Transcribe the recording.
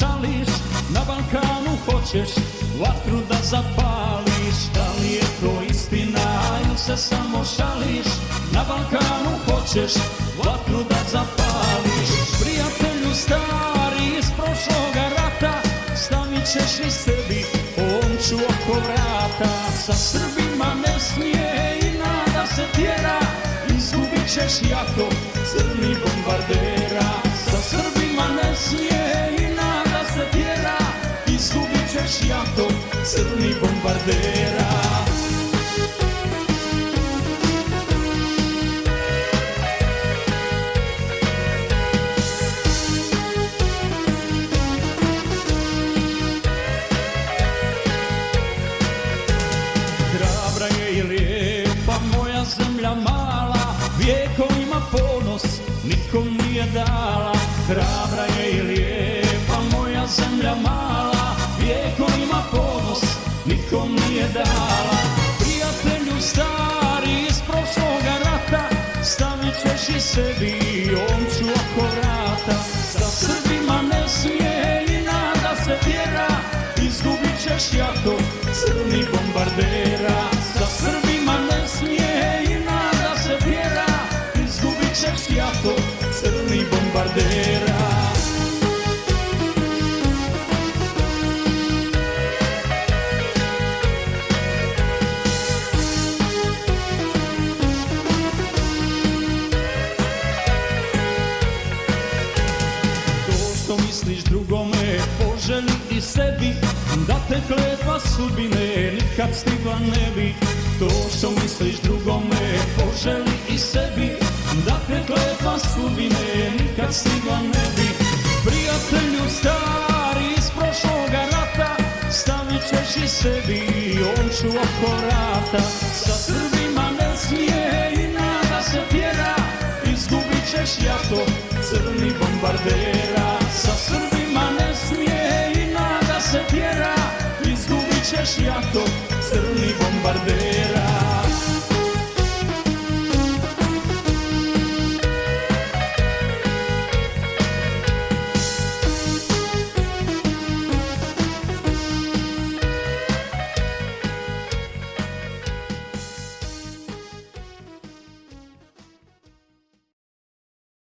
šališ, na Balkanu hoćeš vatru da zapališ. Da li je to istina ili se samo šališ, na Balkanu hoćeš vatru da zapališ. Prijatelju stari iz prošloga rata, stavit ćeš i sebi omču oko vrata. Sa Srbima ne smije i nada se tjera, izgubit ćeš jako crni bombardera. Sa Srbima ne smije i nada se tjera, izgubit ćeš jako crni bombardera. Hrabra je i lijepa moja zemlja mala, vjekovima ponos nikom nije dala. Hrabra je i lijepa moja zemlja mala, vjekovima ponos nikom nije dala. Prijatelju stari iz prošloga rata, stavit ćeš i sebi omču oko vrata. Sa Srbima ne smije i nada se tjera, izgubit ćeš jako crni bombardera. Sa Srbima ne smije i nada se tjera, izgubit ćeš jako crni bombardera. To što misliš drugome, poželi i sebi, da te kletva sudbine nikad stigla ne bi. To što misliš drugome, poželi i sebi, da te kletva sudbine nikad stigla ne bi. Prijatelju stari iz prošloga rata, stavit ćeš i sebi omču oko vrata. Sa Srbima ne smije i nada se tjera, izgubit ćeš jako crni bombardera. Sa Srbima ne smije i nada se tjera, izgubit ćeš jako crni bombardera.